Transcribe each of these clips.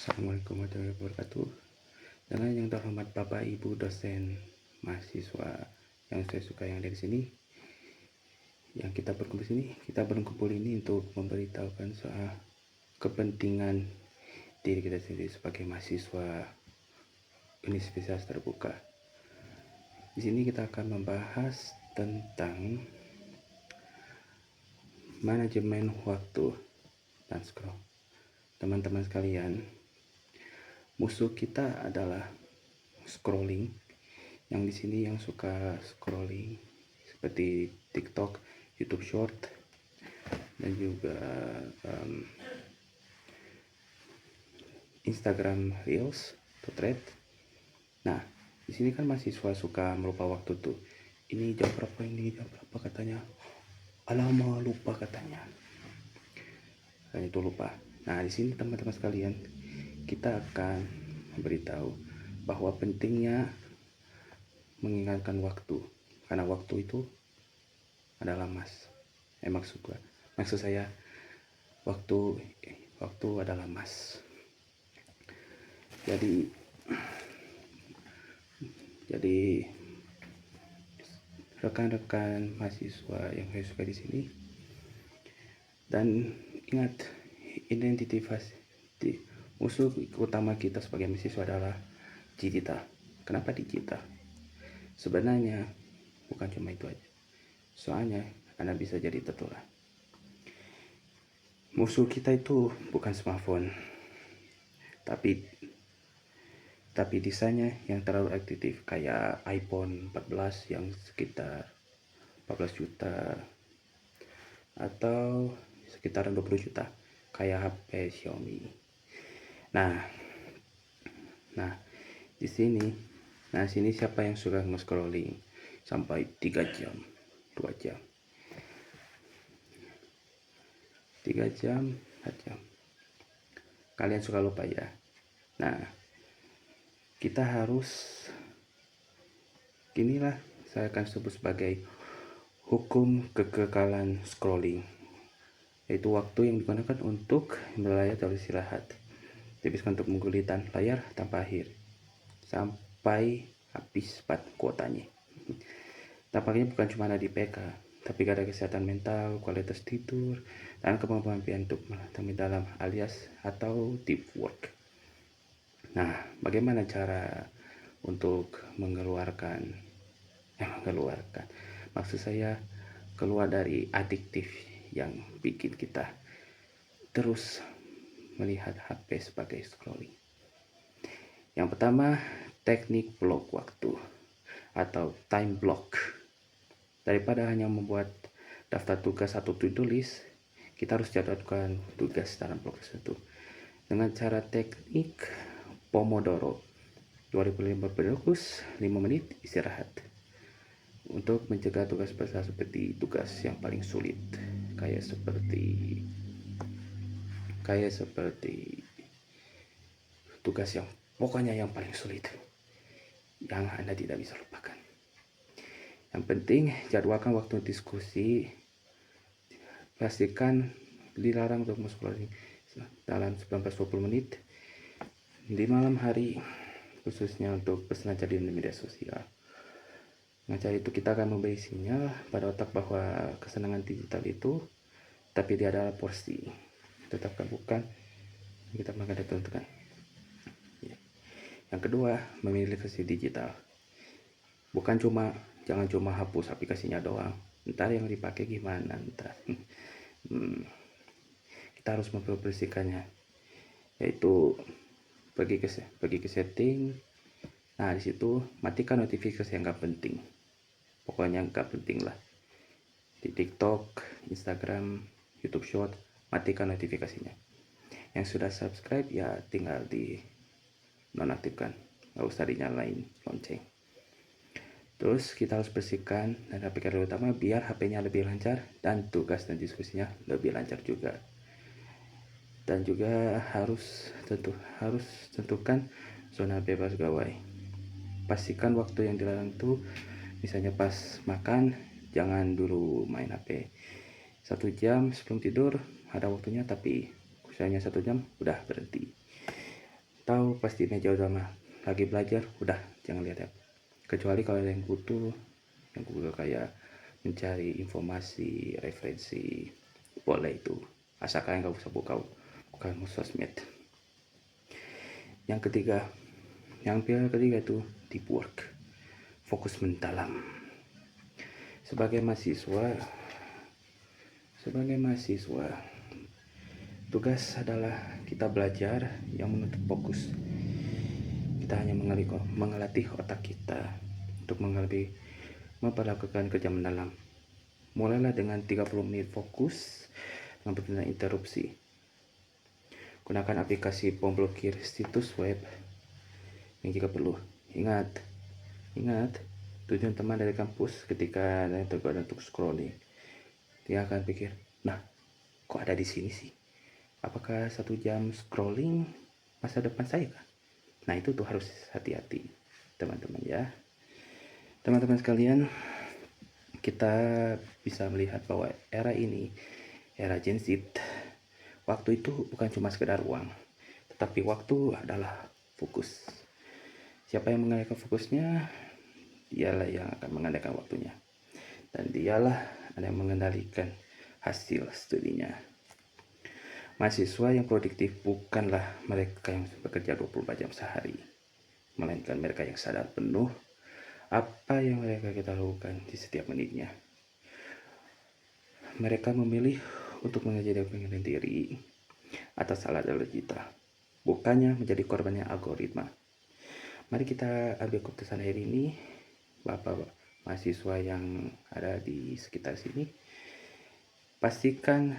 Assalamualaikum warahmatullahi wabarakatuh. Dengan yang terhormat Bapak Ibu dosen mahasiswa yang saya suka yang ada di sini, yang kita berkumpul ini untuk memberitahukan soal kepentingan diri kita sendiri sebagai mahasiswa universitas terbuka. Di sini kita akan membahas tentang manajemen waktu dan scroll. Teman-teman sekalian, musuh kita adalah scrolling. Yang di sini yang suka scrolling seperti TikTok, YouTube Short, dan juga Instagram Reels atau Thread. Nah, di sini kan mahasiswa suka melupa waktu tuh. Ini jam berapa, ini jam berapa katanya. Alamak, lupa katanya. Dan itu lupa. Nah, di sini teman-teman sekalian, kita akan memberitahu bahwa pentingnya mengingatkan waktu, karena waktu itu adalah emas. Maksud saya waktu adalah emas. Jadi rekan-rekan mahasiswa yang saya suka di sini, dan ingat, musuh utama kita sebagai mahasiswa adalah digital. Kenapa digital? Sebenarnya bukan cuma itu aja. Soalnya Anda bisa jadi tertular. Musuh kita itu bukan smartphone, tapi desainnya yang terlalu aktif, kayak iPhone 14 yang sekitar 14 juta atau sekitaran 20 juta, kayak HP Xiaomi. Nah, di sini siapa yang suka nge-scrolling sampai 3 jam, 2 jam, 3 jam, 4 jam. Kalian suka lupa ya. Nah, kita harus, inilah saya akan sebut sebagai hukum kekekalan scrolling, yaitu waktu yang digunakan untuk berlayar atau istirahat dihabiskan untuk menggulitan layar tanpa akhir sampai habis kuotanya. Tampaknya bukan cuma ada di PK, tapi ada kesehatan mental, kualitas tidur, dan kemampuan untuk menatami dalam alias atau deep work. Nah, bagaimana cara untuk mengeluarkan, maksud saya keluar dari adiktif yang bikin kita terus melihat HP sebagai scrolling. Yang pertama, teknik blok waktu atau time block. Daripada hanya membuat daftar tugas atau to-do list, kita harus jadwalkan tugas dalam blok tersebut dengan cara teknik Pomodoro. 2015 5 menit istirahat, untuk mencegah tugas besar seperti tugas yang paling sulit, kayak seperti tugas yang pokoknya yang paling sulit yang Anda tidak bisa lupakan. Yang penting jadwalkan waktu diskusi. Pastikan dilarang untuk scrolling dalam 19-20 menit di malam hari, khususnya untuk berselancar di media sosial. Dengan cara itu kita akan memberi sinyal pada otak bahwa kesenangan digital itu tapi dia adalah porsi, tetapkan bukan kita makan ditentukan. Yang kedua, memilih versi digital. Jangan cuma hapus aplikasinya doang. Ntar yang dipakai gimana ntar? Kita harus memperbersihkannya, yaitu pergi ke setting. Nah, di situ matikan notifikasi yang gak penting. Pokoknya gak penting lah. Di TikTok, Instagram, YouTube Short, matikan notifikasinya. Yang sudah subscribe ya tinggal di nonaktifkan, gak usah dinyalain lonceng. Terus kita harus bersihkan dan rapikan utama biar HP-nya lebih lancar dan tugas dan diskusinya lebih lancar juga. Dan juga harus tentukan zona bebas gawai. Pastikan waktu yang dilarang itu, misalnya pas makan, jangan dulu main HP. 1 jam sebelum tidur ada waktunya, tapi misalnya 1 jam udah berhenti. tahu pasti meja utama lagi belajar, udah jangan lihat ya. Kecuali kalau ada yang butuh, yang Google kayak mencari informasi, referensi, boleh itu. Asalkan nggak usah buka sosmed. Yang ketiga itu deep work, fokus mendalam. Sebagai mahasiswa, tugas adalah kita belajar yang menuntut fokus. Kita hanya mengelatih otak kita untuk memperlakukan kerja mendalam. Mulailah dengan 30 menit fokus tanpa interupsi. Gunakan aplikasi pemblokir situs web yang jika perlu. Ingat, tujuan teman dari kampus ketika ada tergoda untuk scrolling, dia akan pikir, nah, kok ada di sini sih? Apakah 1 jam scrolling masa depan saya kan? Nah, itu tuh harus hati-hati, teman-teman ya. Teman-teman sekalian, kita bisa melihat bahwa era ini, era Gen Z, waktu itu bukan cuma sekedar uang, tetapi waktu adalah fokus. Siapa yang mengandalkan fokusnya, dialah yang akan mengandalkan waktunya. Dan dialah yang mengendalikan hasil studinya. Mahasiswa yang produktif bukanlah mereka yang bekerja 24 jam sehari, melainkan mereka yang sadar penuh apa yang mereka kita lakukan di setiap menitnya. Mereka memilih untuk mengajar pengendalian diri atas alat digital, bukannya menjadi korbannya algoritma. Mari kita ambil keputusan hari ini, Bapak mahasiswa yang ada di sekitar sini. Pastikan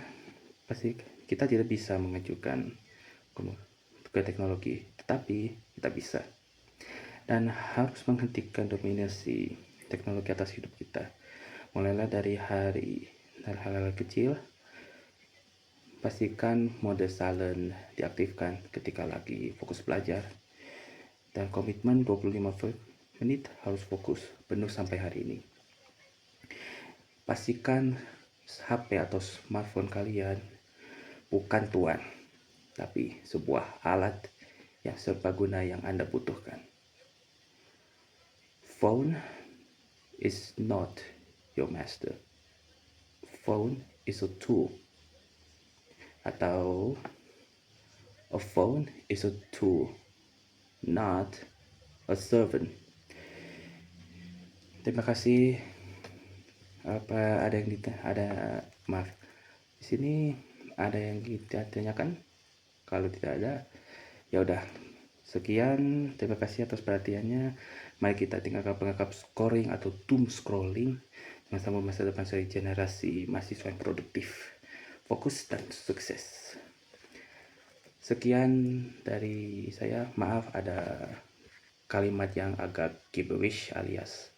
kita tidak bisa mengajukan ke teknologi, tetapi kita bisa dan harus menghentikan dominasi teknologi atas hidup kita. Mulailah dari hal-hal kecil. Pastikan mode silent diaktifkan ketika lagi fokus belajar. Dan komitmen 25 menit harus fokus penuh sampai hari ini. Pastikan HP atau smartphone kalian bukan tuan, tapi sebuah alat yang serbaguna yang Anda butuhkan. Phone is not your master. Phone is a tool. Atau a phone is a tool, not a servant. Terima kasih. Maaf. Di sini ada yang kita tanyakan? Kalau tidak ada, ya udah. Sekian, terima kasih atas perhatiannya. Mari kita tinggalkan penganggap scoring atau doom scrolling. Sama-sama masa depan sebagai generasi mahasiswa yang produktif, fokus dan sukses. Sekian dari saya. Maaf ada kalimat yang agak gibberish alias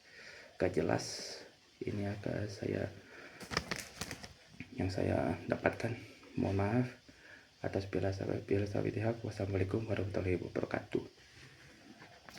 gak jelas. Ini agak yang saya dapatkan. Mohon maaf atas bila salah. Wassalamualaikum warahmatullahi wabarakatuh.